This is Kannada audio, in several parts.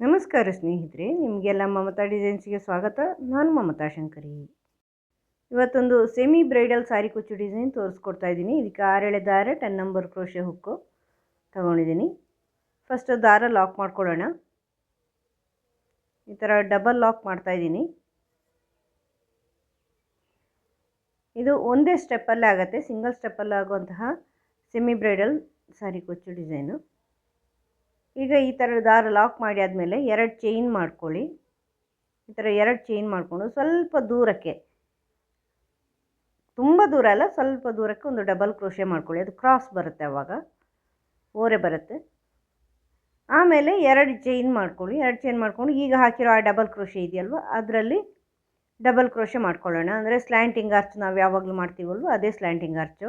ನಮಸ್ಕಾರ ಸ್ನೇಹಿತರೆ, ನಿಮಗೆಲ್ಲ ಮಮತಾ ಡಿಸೈನ್ಸ್ಗೆ ಸ್ವಾಗತ. ನಾನು ಮಮತಾ ಶಂಕರಿ. ಇವತ್ತೊಂದು ಸೆಮಿ ಬ್ರೈಡಲ್ ಸಾರಿ ಕುಚ್ಚು ಡಿಸೈನ್ ತೋರಿಸ್ಕೊಡ್ತಾ ಇದ್ದೀನಿ. ಇದಕ್ಕೆ 6 ಎಳೆ ದಾರ 10 ನಂಬರ್ ಕ್ರೋಶೆ ಹುಕ್ಕು ತಗೊಂಡಿದ್ದೀನಿ. ಫಸ್ಟ್ ದಾರ ಲಾಕ್ ಮಾಡ್ಕೊಳ್ಳೋಣ. ಈ ಥರ ಡಬಲ್ ಲಾಕ್ ಮಾಡ್ತಾ ಇದ್ದೀನಿ. ಇದು ಒಂದೇ ಸ್ಟೆಪ್ಪಲ್ಲೇ ಆಗುತ್ತೆ, ಸಿಂಗಲ್ ಸ್ಟೆಪ್ಪಲ್ಲಿ ಆಗುವಂತಹ ಸೆಮಿ ಬ್ರೈಡಲ್ ಸಾರಿ ಕುಚ್ಚು ಡಿಸೈನು. ಈಗ ಈ ಥರ ದಾರ ಲಾಕ್ ಮಾಡಿ ಆದಮೇಲೆ 2 ಚೈನ್ ಮಾಡ್ಕೊಳ್ಳಿ. ಈ ಥರ 2 ಚೈನ್ ಮಾಡಿಕೊಂಡು ಸ್ವಲ್ಪ ದೂರಕ್ಕೆ, ತುಂಬ ದೂರ ಅಲ್ಲ, ಸ್ವಲ್ಪ ದೂರಕ್ಕೆ ಒಂದು ಡಬಲ್ ಕ್ರೋಶೆ ಮಾಡ್ಕೊಳ್ಳಿ. ಅದು ಕ್ರಾಸ್ ಬರುತ್ತೆ, ಆವಾಗ ಓರೆ ಬರುತ್ತೆ. ಆಮೇಲೆ 2 ಚೈನ್ ಮಾಡ್ಕೊಳ್ಳಿ. 2 ಚೈನ್ ಮಾಡ್ಕೊಂಡು ಈಗ ಹಾಕಿರೋ ಆ ಡಬಲ್ ಕ್ರೋಶೆ ಇದೆಯಲ್ವ, ಅದರಲ್ಲಿ ಡಬಲ್ ಕ್ರೋಶೆ ಮಾಡ್ಕೊಳ್ಳೋಣ. ಅಂದರೆ ಸ್ಲ್ಯಾಂಟಿಂಗ್ ಆರ್ಚ್ ನಾವು ಯಾವಾಗಲೂ ಮಾಡ್ತೀವಲ್ವ, ಅದೇ ಸ್ಲ್ಯಾಂಟಿಂಗ್ ಆರ್ಚು.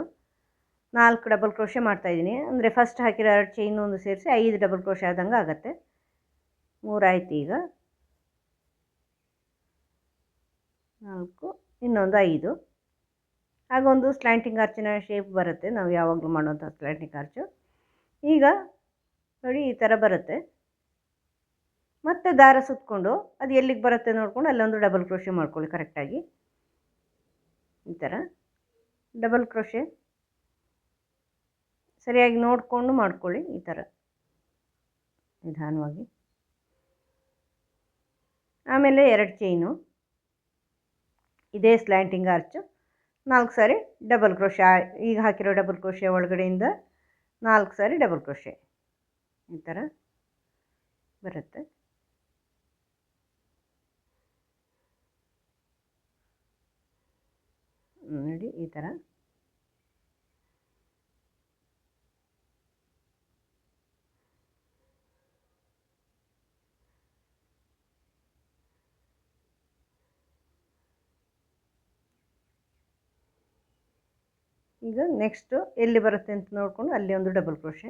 4 ಡಬಲ್ ಕ್ರೋಶೆ ಮಾಡ್ತಾಯಿದ್ದೀನಿ. ಅಂದರೆ ಫಸ್ಟ್ ಹಾಕಿರೋ 2 ಚೈನ್ ಒಂದು ಸೇರಿಸಿ 5 ಡಬಲ್ ಕ್ರೋಶೆ ಆದಂಗೆ ಆಗುತ್ತೆ. 3 ಆಯಿತು. ಈಗ 4, ಇನ್ನೊಂದು 5. ಹಾಗೊಂದು ಸ್ಲ್ಯಾಂಟಿಂಗ್ ಆರ್ಚಿನ ಶೇಪ್ ಬರುತ್ತೆ, ನಾವು ಯಾವಾಗಲೂ ಮಾಡುವಂಥ ಸ್ಲ್ಯಾಂಟಿಂಗ್ ಆರ್ಚು. ಈಗ ನೋಡಿ ಈ ಥರ ಬರುತ್ತೆ. ಮತ್ತೆ ದಾರ ಸುತ್ತಕೊಂಡು ಅದು ಎಲ್ಲಿಗೆ ಬರುತ್ತೆ ನೋಡಿಕೊಂಡು ಅಲ್ಲೊಂದು ಡಬಲ್ ಕ್ರೋಶೆ ಮಾಡ್ಕೊಳ್ಳಿ. ಕರೆಕ್ಟಾಗಿ ಈ ಥರ ಡಬಲ್ ಕ್ರೋಶೆ ಸರಿಯಾಗಿ ನೋಡಿಕೊಂಡು ಮಾಡ್ಕೊಳ್ಳಿ. ಈ ಥರ ನಿಧಾನವಾಗಿ. ಆಮೇಲೆ 2 ಚೈನು, ಇದೇ ಸ್ಲ್ಯಾಂಟಿಂಗ್ ಆರ್ಚು. 4 ಸಾರಿ ಡಬಲ್ ಕ್ರೋಶೆ, ಈಗ ಹಾಕಿರೋ ಡಬಲ್ ಕ್ರೋಶೆ ಒಳಗಡೆಯಿಂದ 4 ಸಾರಿ ಡಬಲ್ ಕ್ರೋಶೆ ಈ ಥರ ಬರುತ್ತೆ. ನೋಡಿ ಈ ಥರ. ಈಗ ನೆಕ್ಸ್ಟು ಎಲ್ಲಿ ಬರುತ್ತೆ ಅಂತ ನೋಡಿಕೊಂಡು ಅಲ್ಲಿ ಒಂದು ಡಬಲ್ ಕ್ರೋಶೆ.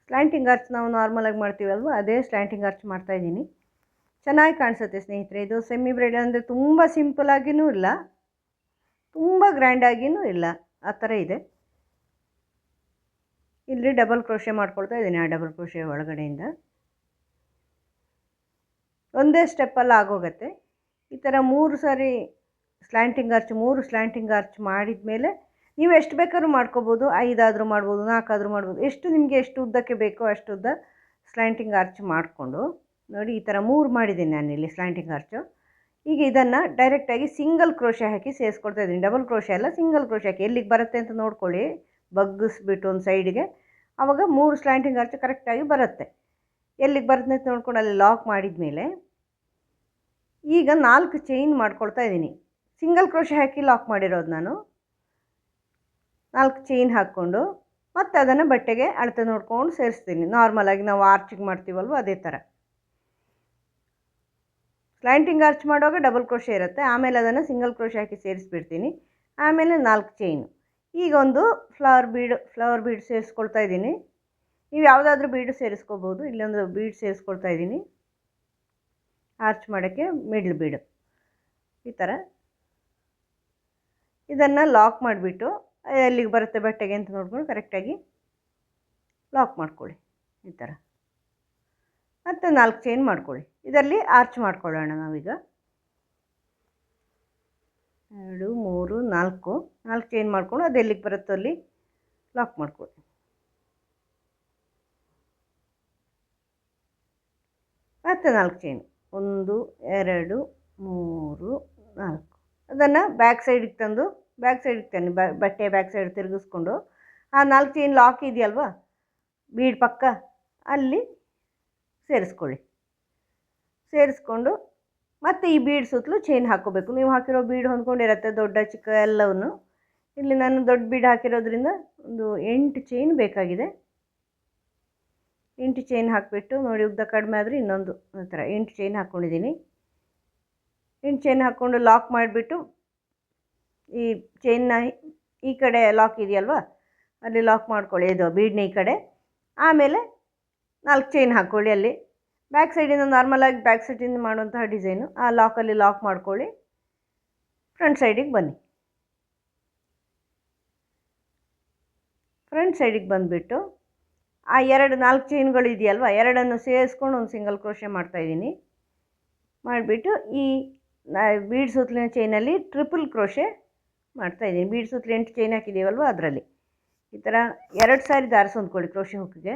ಸ್ಲ್ಯಾಂಟಿಂಗ್ ಆರ್ಚ್ ನಾವು ನಾರ್ಮಲಾಗಿ ಮಾಡ್ತೀವಲ್ವ, ಅದೇ ಸ್ಲ್ಯಾಂಟಿಂಗ್ ಆರ್ಚ್ ಮಾಡ್ತಾಯಿದ್ದೀನಿ. ಚೆನ್ನಾಗಿ ಕಾಣಿಸುತ್ತೆ ಸ್ನೇಹಿತರೆ. ಇದು ಸೆಮಿ ಬ್ರೈಡಲ್ ಅಂದರೆ ತುಂಬ ಸಿಂಪಲಾಗಿಯೂ ಇಲ್ಲ, ತುಂಬ ಗ್ರ್ಯಾಂಡಾಗಿಯೂ ಇಲ್ಲ, ಆ ಥರ ಇದೆ. ಇಲ್ಲಿ ಡಬಲ್ ಕ್ರೋಶೆ ಮಾಡ್ಕೊಳ್ತಾ ಇದ್ದೀನಿ. ಆ ಡಬಲ್ ಕ್ರೋಶೆ ಒಳಗಡೆಯಿಂದ ಒಂದೇ ಸ್ಟೆಪ್ಪಲ್ಲಿ ಆಗೋಗುತ್ತೆ. ಈ ಥರ 3 ಸಾರಿ ಸ್ಲ್ಯಾಂಟಿಂಗ್ ಆರ್ಚ್, 3 ಸ್ಲ್ಯಾಂಟಿಂಗ್ ಆರ್ಚ್ ಮಾಡಿದ ಮೇಲೆ ನೀವು ಎಷ್ಟು ಬೇಕಾದ್ರೂ ಮಾಡ್ಕೋಬೋದು. 5 ಆದರೂ ಮಾಡ್ಬೋದು, 4 ಆದರೂ ಮಾಡ್ಬೋದು. ಎಷ್ಟು ನಿಮಗೆ ಎಷ್ಟು ಉದ್ದಕ್ಕೆ ಬೇಕೋ ಅಷ್ಟು ಉದ್ದ ಸ್ಲ್ಯಾಂಟಿಂಗ್ ಆರ್ಚ್ ಮಾಡಿಕೊಂಡು ನೋಡಿ ಈ ಥರ 3 ಮಾಡಿದ್ದೀನಿ ನಾನಿಲ್ಲಿ ಸ್ಲ್ಯಾಂಟಿಂಗ್ ಆರ್ಚು. ಈಗ ಇದನ್ನು ಡೈರೆಕ್ಟಾಗಿ ಸಿಂಗಲ್ ಕ್ರೋಶೆ ಹಾಕಿ ಸೇರಿಸ್ಕೊಳ್ತಾ ಇದ್ದೀನಿ. ಡಬಲ್ ಕ್ರೋಶೆ ಅಲ್ಲ, ಸಿಂಗಲ್ ಕ್ರೋಶೆ ಹಾಕಿ ಎಲ್ಲಿಗೆ ಬರುತ್ತೆ ಅಂತ ನೋಡ್ಕೊಳ್ಳಿ. ಬಗ್ಗಿಸ್ಬಿಟ್ಟು ಒಂದು ಸೈಡಿಗೆ, ಆವಾಗ 3 ಸ್ಲ್ಯಾಂಟಿಂಗ್ ಆರ್ಚ್ ಕರೆಕ್ಟಾಗಿ ಬರುತ್ತೆ. ಎಲ್ಲಿಗೆ ಬರುತ್ತೆ ಅಂತ ನೋಡ್ಕೊಂಡು ಅಲ್ಲಿ ಲಾಕ್ ಮಾಡಿದ ಮೇಲೆ ಈಗ 4 ಚೈನ್ ಮಾಡ್ಕೊಳ್ತಾ ಇದ್ದೀನಿ. ಸಿಂಗಲ್ ಕ್ರೋಶೆ ಹಾಕಿ ಲಾಕ್ ಮಾಡಿರೋದು ನಾನು. 4 ಚೈನ್ ಹಾಕ್ಕೊಂಡು ಮತ್ತೆ ಅದನ್ನು ಬಟ್ಟೆಗೆ ಅಳತೆ ನೋಡ್ಕೊಂಡು ಸೇರಿಸ್ತೀನಿ. ನಾರ್ಮಲಾಗಿ ನಾವು ಆರ್ಚಿಗೆ ಮಾಡ್ತೀವಲ್ವ, ಅದೇ ಥರ. ಸ್ಲ್ಯಾಂಟಿಂಗ್ ಆರ್ಚ್ ಮಾಡುವಾಗ ಡಬಲ್ ಕ್ರೋಶೆ ಇರುತ್ತೆ, ಆಮೇಲೆ ಅದನ್ನು ಸಿಂಗಲ್ ಕ್ರೋಶೆ ಹಾಕಿ ಸೇರಿಸ್ಬಿಡ್ತೀನಿ. ಆಮೇಲೆ 4 ಚೈನು. ಈಗ ಒಂದು ಫ್ಲವರ್ ಬೀಡ್ ಸೇರಿಸ್ಕೊಳ್ತಾ ಇದ್ದೀನಿ. ನೀವು ಯಾವುದಾದ್ರೂ ಬೀಡು ಸೇರಿಸ್ಕೋಬೋದು. ಇಲ್ಲೊಂದು ಬೀಡ್ ಸೇರಿಸ್ಕೊಳ್ತಾ ಇದ್ದೀನಿ ಆರ್ಚ್ ಮಾಡೋಕ್ಕೆ, ಮಿಡ್ಲ್ ಬೀಡು ಈ ಥರ. ಇದನ್ನು ಲಾಕ್ ಮಾಡಿಬಿಟ್ಟು ಎಲ್ಲಿಗೆ ಬರುತ್ತೆ ಬಟ್ಟೆಗೆ ಅಂತ ನೋಡ್ಕೊಂಡು ಕರೆಕ್ಟಾಗಿ ಲಾಕ್ ಮಾಡ್ಕೊಳ್ಳಿ ಈ ಥರ. ಮತ್ತು 4 ಚೈನ್ ಮಾಡ್ಕೊಳ್ಳಿ. ಇದರಲ್ಲಿ ಆರ್ಚ್ ಮಾಡ್ಕೊಳ್ಳೋಣ ನಾವೀಗ. 2, 3, 4 ಚೈನ್ ಮಾಡಿಕೊಂಡು ಅದು ಎಲ್ಲಿಗೆ ಬರುತ್ತೋ ಅಲ್ಲಿ ಲಾಕ್ ಮಾಡ್ಕೊಳ್ಳಿ. ಮತ್ತು 4 ಚೈನ್, 1, 2, 3, 4. ಅದನ್ನು ಬ್ಯಾಕ್ ಸೈಡಿಗೆ ತಂದು, ಬಟ್ಟೆ ಬ್ಯಾಕ್ ಸೈಡ್ ತಿರುಗಿಸ್ಕೊಂಡು ಆ 4 ಚೈನ್ ಲಾಕ್ ಇದೆಯಲ್ವ ಬೀಡ್ ಪಕ್ಕ, ಅಲ್ಲಿ ಸೇರಿಸ್ಕೊಳ್ಳಿ. ಸೇರಿಸ್ಕೊಂಡು ಮತ್ತು ಈ ಬೀಡ್ ಸುತ್ತಲೂ ಚೈನ್ ಹಾಕ್ಕೋಬೇಕು. ನೀವು ಹಾಕಿರೋ ಬೀಡ್ ಹೊಂದ್ಕೊಂಡಿರುತ್ತೆ, ದೊಡ್ಡ ಚಿಕ್ಕ ಎಲ್ಲವನ್ನು. ಇಲ್ಲಿ ನಾನು ದೊಡ್ಡ ಬೀಡ್ ಹಾಕಿರೋದ್ರಿಂದ ಒಂದು 8 ಚೈನ್ ಬೇಕಾಗಿದೆ. 8 ಚೈನ್ ಹಾಕಿಬಿಟ್ಟು ನೋಡಿ, ಉದ್ದ ಕಡಿಮೆ ಆದರೆ ಇನ್ನೊಂದು ಆ ಥರ 8 ಚೈನ್ ಹಾಕ್ಕೊಂಡಿದ್ದೀನಿ. 8 ಚೈನ್ ಹಾಕ್ಕೊಂಡು ಲಾಕ್ ಮಾಡಿಬಿಟ್ಟು ಈ ಚೈನ್ನ ಈ ಕಡೆ ಲಾಕ್ ಇದೆಯಲ್ವ, ಅಲ್ಲಿ ಲಾಕ್ ಮಾಡ್ಕೊಳ್ಳಿ. ಇದು ಬೀಡ್ನ ಈ ಕಡೆ. ಆಮೇಲೆ 4 ಚೈನ್ ಹಾಕ್ಕೊಳ್ಳಿ. ಅಲ್ಲಿ ಬ್ಯಾಕ್ ಸೈಡಿಂದ ನಾರ್ಮಲಾಗಿ ಬ್ಯಾಕ್ ಸೈಡಿಂದ ಮಾಡುವಂತಹ ಡಿಸೈನು, ಆ ಲಾಕಲ್ಲಿ ಲಾಕ್ ಮಾಡ್ಕೊಳ್ಳಿ. ಫ್ರಂಟ್ ಸೈಡಿಗೆ ಬನ್ನಿ. ಫ್ರಂಟ್ ಸೈಡಿಗೆ ಬಂದುಬಿಟ್ಟು ಆ 4 ಚೈನ್ಗಳು ಇದೆಯಲ್ವ, ಎರಡನ್ನು ಸೇರಿಸ್ಕೊಂಡು ಒಂದು ಸಿಂಗಲ್ ಕ್ರೋಶೆ ಮಾಡ್ತಾಯಿದ್ದೀನಿ. ಮಾಡಿಬಿಟ್ಟು ಈ ಬೀಡ್ ಸುತ್ತಲಿನ ಚೈನಲ್ಲಿ ಟ್ರಿಪಲ್ ಕ್ರೋಶೆ ಮಾಡ್ತಾಯಿದ್ದೀನಿ. ಬೀಡ್ ಸುತ್ತಲಿ 8 ಚೈನ್ ಹಾಕಿದ್ದೀವಲ್ವ ಅದರಲ್ಲಿ ಈ ಥರ 2 ಸಾರಿ ದಾರಿಸಿ ಹೊಂದ್ಕೊಳ್ಳಿ ಕ್ರೋಶೆ ಹುಕ್ಕಿಗೆ.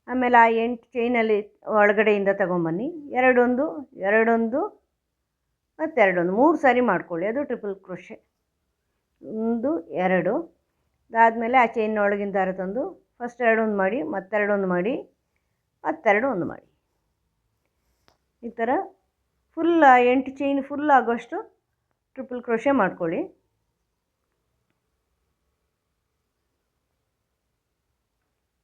ಆಮೇಲೆ ಆ 8 ಚೈನಲ್ಲಿ ಒಳಗಡೆಯಿಂದ ತಗೊಂಬನ್ನಿ, ಎರಡೊಂದು ಮತ್ತು ಎರಡೊಂದು 3 ಸಾರಿ ಮಾಡ್ಕೊಳ್ಳಿ. ಅದು ಟ್ರಿಪಲ್ ಕ್ರೋಶೆ. 1 2 ಅದಾದಮೇಲೆ ಆ ಚೈನ್ ಒಳಗಿನ ದಾರ ತಂದು ಫಸ್ಟ್ ಎರಡೊಂದು ಮಾಡಿ, ಮತ್ತೆರಡೊಂದು ಮಾಡಿ, ಮತ್ತೆರಡು ಒಂದು ಮಾಡಿ. ಈ ಥರ ಫುಲ್ 8 ಚೈನ್ ಫುಲ್ ಆಗೋಷ್ಟು ಟ್ರಿಪಲ್ ಕ್ರೋಶೆ ಮಾಡ್ಕೊಳ್ಳಿ.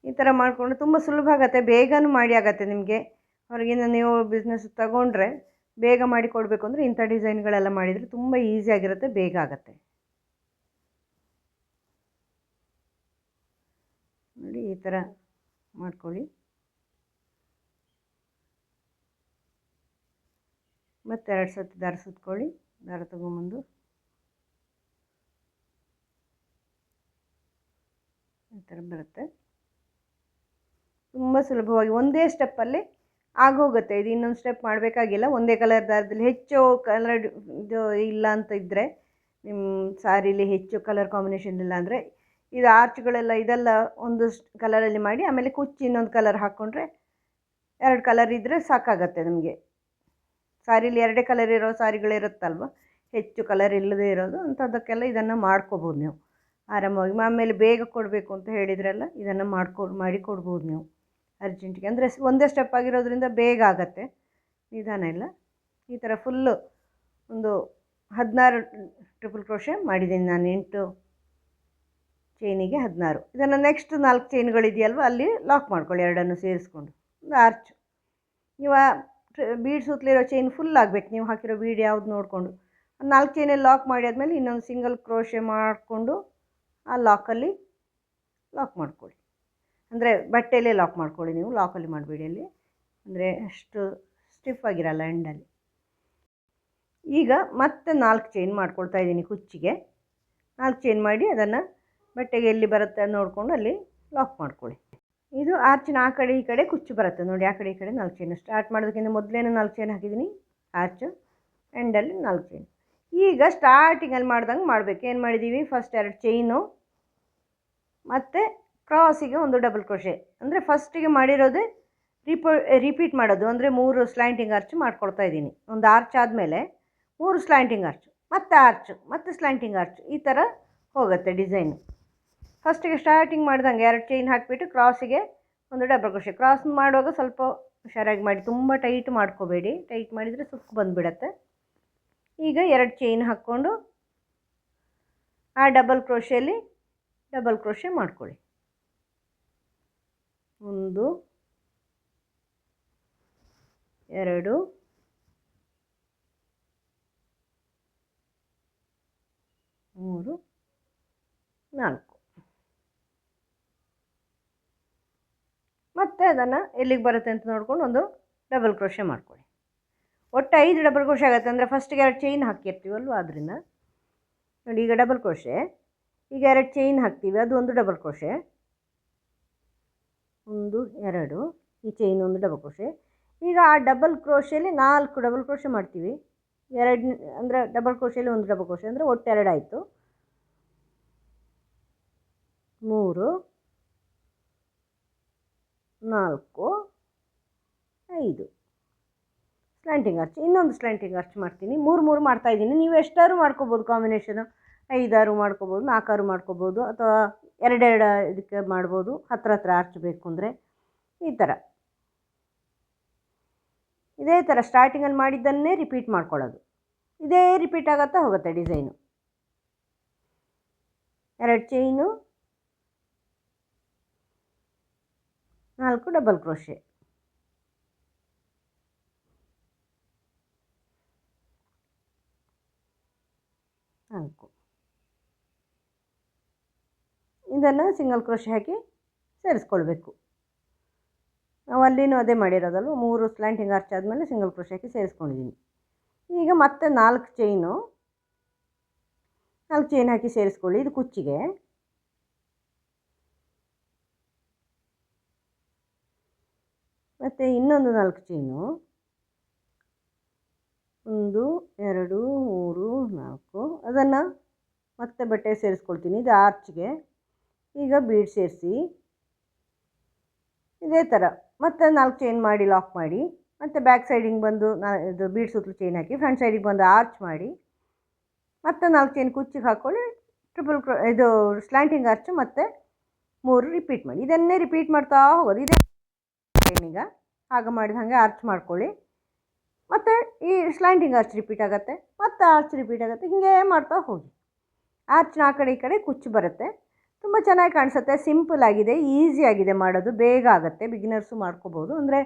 ಈ ಥರ ಮಾಡಿಕೊಂಡು ತುಂಬ ಸುಲಭ ಆಗುತ್ತೆ, ಬೇಗನೂ ಮಾಡಿ ಆಗುತ್ತೆ ನಿಮಗೆ. ಹೊರಗಿಂದ ನೀವು ಬಿಸ್ನೆಸ್ ತಗೊಂಡ್ರೆ ಬೇಗ ಮಾಡಿ ಕೊಡಬೇಕು ಅಂದರೆ ಇಂಥ ಡಿಸೈನ್ಗಳೆಲ್ಲ ಮಾಡಿದರೆ ತುಂಬ ಈಸಿಯಾಗಿರುತ್ತೆ, ಬೇಗ ಆಗುತ್ತೆ. ನೋಡಿ ಈ ಥರ ಮಾಡ್ಕೊಳ್ಳಿ. ಮತ್ತೆ 2 ಸತಿ ದಾರ ಸುತ್ಕೊಳ್ಳಿ. ದಾರ ತಗೊಂಬಂದು ಈ ಥರ ಬರುತ್ತೆ. ತುಂಬ ಸುಲಭವಾಗಿ ಒಂದೇ ಸ್ಟೆಪ್ಪಲ್ಲಿ ಆಗೋಗುತ್ತೆ. ಇದು ಇನ್ನೊಂದು ಸ್ಟೆಪ್ ಮಾಡಬೇಕಾಗಿಲ್ಲ. ಒಂದೇ ಕಲರ್ ದಾರದಲ್ಲಿ ಹೆಚ್ಚು ಕಲರ್ ಇದು ಇಲ್ಲ ಅಂತ ಇದ್ದರೆ, ನಿಮ್ಮ ಸಾರೀಲಿ ಹೆಚ್ಚು ಕಲರ್ ಕಾಂಬಿನೇಷನ್ ಇಲ್ಲ ಅಂದರೆ ಇದು ಆರ್ಚ್ಗಳೆಲ್ಲ ಇದೆಲ್ಲ ಒಂದು ಕಲರಲ್ಲಿ ಮಾಡಿ ಆಮೇಲೆ ಕುಚ್ಚು ಇನ್ನೊಂದು ಕಲರ್ ಹಾಕ್ಕೊಂಡ್ರೆ 2 ಕಲರ್ ಇದ್ದರೆ ಸಾಕಾಗತ್ತೆ ನಮಗೆ. ಸಾರೀಲಿ 2 ಕಲರ್ ಇರೋ ಸಾರಿಗಳಿರುತ್ತಲ್ವ, ಹೆಚ್ಚು ಕಲರ್ ಇಲ್ಲದೇ ಇರೋದು, ಅಂಥದ್ದಕ್ಕೆಲ್ಲ ಇದನ್ನು ಮಾಡ್ಕೋಬೋದು ನೀವು ಆರಾಮವಾಗಿ. ಆಮೇಲೆ ಬೇಗ ಕೊಡಬೇಕು ಅಂತ ಹೇಳಿದ್ರಲ್ಲ, ಇದನ್ನು ಮಾಡಿ ಕೊಡ್ಬೋದು ನೀವು ಅರ್ಜೆಂಟಿಗೆ. ಅಂದರೆ ಒಂದೇ ಸ್ಟೆಪ್ ಆಗಿರೋದ್ರಿಂದ ಬೇಗ ಆಗುತ್ತೆ, ನಿಧಾನ ಇಲ್ಲ. ಈ ಥರ ಫುಲ್ಲು ಒಂದು 16 ಟ್ರಿಪಲ್ ಕ್ರೋಶೆ ಮಾಡಿದ್ದೀನಿ ನಾನು. 8 ಚೈನಿಗೆ 16. ಇದನ್ನು ನೆಕ್ಸ್ಟ್ 4 ಚೈನ್ಗಳಿದೆಯಲ್ವ ಅಲ್ಲಿ ಲಾಕ್ ಮಾಡ್ಕೊಳ್ಳಿ, ಎರಡನ್ನು ಸೇರಿಸ್ಕೊಂಡು ಒಂದು ಆರ್ಚ್. ನೀವು ಬೀಡ್ ಸುತ್ತಲಿರೋ ಚೈನ್ ಫುಲ್ ಆಗಬೇಕು, ನೀವು ಹಾಕಿರೋ ಬೀಡ್ ಯಾವುದು ನೋಡಿಕೊಂಡು 4 ಚೈನಲ್ಲಿ ಲಾಕ್ ಮಾಡಿ ಆದಮೇಲೆ ಇನ್ನೊಂದು ಸಿಂಗಲ್ ಕ್ರೋಶೆ ಮಾಡಿಕೊಂಡು ಆ ಲಾಕಲ್ಲಿ ಲಾಕ್ ಮಾಡ್ಕೊಳ್ಳಿ. ಅಂದರೆ ಬಟ್ಟೆಯಲ್ಲೇ ಲಾಕ್ ಮಾಡ್ಕೊಳ್ಳಿ, ನೀವು ಲಾಕಲ್ಲಿ ಮಾಡಬೇಡಿ ಅಲ್ಲಿ, ಅಂದರೆ ಅಷ್ಟು ಸ್ಟಿಫ್ ಆಗಿರಲ್ಲ ಎಂಡಲ್ಲಿ. ಈಗ ಮತ್ತೆ 4 ಚೈನ್ ಮಾಡ್ಕೊಳ್ತಾ ಇದ್ದೀನಿ ಕುಚ್ಚಿಗೆ. 4 ಚೈನ್ ಮಾಡಿ ಅದನ್ನು ಬಟ್ಟೆಗೆ ಎಲ್ಲಿ ಬರುತ್ತೆ ನೋಡಿಕೊಂಡು ಅಲ್ಲಿ ಲಾಕ್ ಮಾಡ್ಕೊಳ್ಳಿ. ಇದು ಆರ್ಚಿನ ಆ ಕಡೆ ಈ ಕಡೆ ಕುಚ್ಚು ಬರುತ್ತೆ ನೋಡಿ, ಆ ಕಡೆ ಈ ಕಡೆ 4 ಚೈನ್. ಸ್ಟಾರ್ಟ್ ಮಾಡೋದಕ್ಕಿಂತ ಮೊದಲೇನು 4 ಚೈನ್ ಹಾಕಿದ್ದೀನಿ ಆರ್ಚು, ಎಂಡಲ್ಲಿ 4 ಚೈನ್. ಈಗ ಸ್ಟಾರ್ಟಿಂಗಲ್ಲಿ ಮಾಡ್ದಂಗೆ ಮಾಡಬೇಕು. ಏನು ಮಾಡಿದ್ದೀವಿ, ಫಸ್ಟ್ 2 ಚೈನು ಮತ್ತು ಕ್ರಾಸಿಗೆ ಒಂದು ಡಬಲ್ ಕ್ರೋಶೆ. ಅಂದರೆ ಫಸ್ಟಿಗೆ ಮಾಡಿರೋದೇ ರಿಪೀಟ್ ಮಾಡೋದು, ಅಂದರೆ 3 ಸ್ಲ್ಯಾಂಟಿಂಗ್ ಆರ್ಚ್ ಮಾಡ್ಕೊಳ್ತಾ ಇದ್ದೀನಿ. ಒಂದು ಆರ್ಚ್ ಆದಮೇಲೆ 3 ಸ್ಲ್ಯಾಂಟಿಂಗ್ ಆರ್ಚ್, ಮತ್ತು ಆರ್ಚು, ಮತ್ತು ಸ್ಲ್ಯಾಂಟಿಂಗ್ ಆರ್ಚ್, ಈ ಥರ ಹೋಗುತ್ತೆ ಡಿಸೈನು. ಫಸ್ಟಿಗೆ ಸ್ಟಾರ್ಟಿಂಗ್ ಮಾಡ್ದಂಗೆ 2 ಚೈನ್ ಹಾಕಿಬಿಟ್ಟು ಕ್ರಾಸಿಗೆ ಒಂದು ಡಬಲ್ ಕ್ರೋಶೆ. ಕ್ರಾಸ್ ಮಾಡುವಾಗ ಸ್ವಲ್ಪ ಹುಷಾರಾಗಿ ಮಾಡಿ, ತುಂಬ ಟೈಟ್ ಮಾಡ್ಕೋಬೇಡಿ, ಟೈಟ್ ಮಾಡಿದರೆ ಸುಕ್ಕು ಬಂದುಬಿಡತ್ತೆ. ಈಗ 2 ಚೈನ್ ಹಾಕ್ಕೊಂಡು ಆ ಡಬಲ್ ಕ್ರೋಶೆಯಲ್ಲಿ ಡಬಲ್ ಕ್ರೋಶೆ ಮಾಡ್ಕೊಳ್ಳಿ. 1 2 3 4. ಮತ್ತು ಅದನ್ನು ಎಲ್ಲಿಗೆ ಬರುತ್ತೆ ಅಂತ ನೋಡ್ಕೊಂಡು ಒಂದು ಡಬಲ್ ಕ್ರೋಶೆ ಮಾಡ್ಕೊಳ್ಳಿ. ಒಟ್ಟು 5 ಡಬಲ್ ಕ್ರೋಶೆ ಆಗುತ್ತೆ, ಅಂದರೆ ಫಸ್ಟಿಗೆ 2 ಚೈನ್ ಹಾಕಿರ್ತೀವಲ್ವ ಅದರಿಂದ. ನೋಡಿ ಈಗ ಡಬಲ್ ಕ್ರೋಶೆ, ಈಗ 2 ಚೈನ್ ಹಾಕ್ತೀವಿ, ಅದು ಒಂದು ಡಬಲ್ ಕ್ರೋಶೆ, 1 2, ಈ ಚೈನ್ ಒಂದು ಡಬಲ್ ಕ್ರೋಶೆ. ಈಗ ಆ ಡಬಲ್ ಕ್ರೋಶೆಯಲ್ಲಿ 4 ಡಬಲ್ ಕ್ರೋಶೆ ಮಾಡ್ತೀವಿ. 2 ಅಂದರೆ ಡಬಲ್ ಕ್ರೋಶೆಯಲ್ಲಿ ಒಂದು ಡಬಲ್ ಕ್ರೋಶೆ, ಅಂದರೆ ಒಟ್ಟು 2 ಆಯಿತು. 3 4 5 ಸ್ಲ್ಯಾಂಟಿಂಗ್ ಆರ್ಚ್. ಇನ್ನೊಂದು ಸ್ಲ್ಯಾಂಟಿಂಗ್ ಆರ್ಚ್ ಮಾಡ್ತೀನಿ. 3 ಮಾಡ್ತಾಯಿದ್ದೀನಿ. ನೀವು ಎಷ್ಟಾದ್ರು ಮಾಡ್ಕೋಬೋದು ಕಾಂಬಿನೇಷನು, 5 ಮಾಡ್ಕೋಬೋದು, 4 ಮಾಡ್ಕೋಬೋದು, ಅಥವಾ 2 ಇದಕ್ಕೆ ಮಾಡ್ಬೋದು, ಹತ್ರ ಆರ್ಚ್ ಬೇಕು ಅಂದರೆ. ಈ ಥರ ಇದೇ ಥರ ಸ್ಟಾರ್ಟಿಂಗಲ್ಲಿ ಮಾಡಿದ್ದನ್ನೇ ರಿಪೀಟ್ ಮಾಡ್ಕೊಳ್ಳೋದು. ಇದೇ ರಿಪೀಟ್ ಆಗುತ್ತಾ ಹೋಗುತ್ತೆ ಡಿಸೈನು. 2 chain, 4 double crochet. ಇದನ್ನು ಸಿಂಗಲ್ ಕ್ರೋಶೆ ಹಾಕಿ ಸೇರಿಸ್ಕೊಳ್ಬೇಕು. ನಾವು ಅಲ್ಲಿನೂ ಅದೇ ಮಾಡಿರೋದಲ್ವ, 3 ಸ್ಲ್ಯಾಂಟಿಂಗ್ ಆರ್ಚ್ ಆದಮೇಲೆ ಸಿಂಗಲ್ ಕ್ರೋಶೆ ಹಾಕಿ ಸೇರಿಸ್ಕೊಂಡಿದ್ದೀನಿ. ಈಗ ಮತ್ತೆ 4 ಚೈನು, 4 ಚೈನ್ ಹಾಕಿ ಸೇರಿಸ್ಕೊಳ್ಳಿ. ಇದು ಕುಚ್ಚಿಗೆ. ಮತ್ತು ಇನ್ನೊಂದು 4 ಚೈನು 1 2 3 4 ಅದನ್ನು ಮತ್ತೆ ಬಟ್ಟೆ ಸೇರಿಸ್ಕೊಳ್ತೀನಿ. ಇದು ಆರ್ಚ್ಗೆ. ಈಗ ಬೀಡ್ ಸೇರಿಸಿ ಇದೇ ಥರ ಮತ್ತೆ 4 ಚೈನ್ ಮಾಡಿ ಲಾಕ್ ಮಾಡಿ, ಮತ್ತು ಬ್ಯಾಕ್ ಸೈಡಿಗೆ ಬಂದು ಇದು ಬೀಡ್ ಸುತ್ತಲೂ ಚೈನ್ ಹಾಕಿ ಫ್ರಂಟ್ ಸೈಡಿಗೆ ಬಂದು ಆರ್ಚ್ ಮಾಡಿ, ಮತ್ತೆ 4 ಚೈನ್ ಕುಚ್ಚಿಗೆ ಹಾಕ್ಕೊಳ್ಳಿ. ಇದು ಸ್ಲ್ಯಾಂಟಿಂಗ್ ಆರ್ಚು ಮತ್ತೆ 3 ರಿಪೀಟ್ ಮಾಡಿ. ಇದನ್ನೇ ರಿಪೀಟ್ ಮಾಡ್ತಾ ಹೋಗೋದು. ಇದೇ ಈಗ ಆಗ ಮಾಡಿದ ಹಾಗೆ ಆರ್ಚ್ ಮಾಡ್ಕೊಳ್ಳಿ. ಮತ್ತು ಈ ಸ್ಲ್ಯಾಂಟಿಂಗ್ ಆರ್ಚ್ ರಿಪೀಟ್ ಆಗುತ್ತೆ, ಮತ್ತು ಆರ್ಚ್ ರಿಪೀಟ್ ಆಗುತ್ತೆ. ಹೀಗೆ ಮಾಡ್ತಾ ಹೋಗಿ. ಆರ್ಚ್ನ ಆ ಕಡೆ ಈ ಕಡೆ ಕುಚ್ಚು ಬರುತ್ತೆ. ತುಂಬ ಚೆನ್ನಾಗಿ ಕಾಣಿಸುತ್ತೆ. ಸಿಂಪಲ್ ಆಗಿದೆ, ಈಸಿ ಆಗಿದೆ ಮಾಡೋದು, ಬೇಗ ಆಗುತ್ತೆ. ಬಿಗಿನರ್ಸು ಮಾಡ್ಕೋಬೋದು. ಅಂದರೆ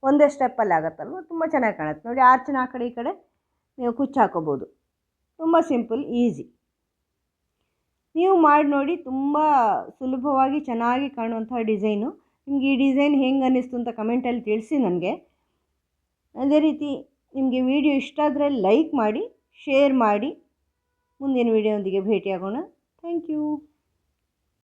ಒಂದೇ ಸ್ಟೆಪ್ಪಲ್ಲಿ ಆಗುತ್ತಲ್ವ, ತುಂಬ ಚೆನ್ನಾಗಿ ಕಾಣುತ್ತೆ ನೋಡಿ. ಆರ್ಚ್ನ ಆ ಕಡೆ ಈ ಕಡೆ ನೀವು ಕುಚ್ಚು ಹಾಕೋಬೋದು. ತುಂಬ ಸಿಂಪಲ್, ಈಸಿ. ನೀವು ಮಾಡಿ ನೋಡಿ. ತುಂಬ ಸುಲಭವಾಗಿ ಚೆನ್ನಾಗಿ ಕಾಣುವಂಥ ಡಿಸೈನು. ನಿಮಗೆ ಈ ಡಿಸೈನ್ ಹೆಂಗೆ ಅನ್ನಿಸ್ತು ಅಂತ ಕಮೆಂಟಲ್ಲಿ ತಿಳಿಸಿ ನನಗೆ. ಅದೇ ರೀತಿ ನಿಮಗೆ ವಿಡಿಯೋ ಇಷ್ಟ ಆದರೆ ಲೈಕ್ ಮಾಡಿ, ಶೇರ್ ಮಾಡಿ. ಮುಂದಿನ ವಿಡಿಯೋದೊಂದಿಗೆ ಭೇಟಿಯಾಗೋಣ. Thank you.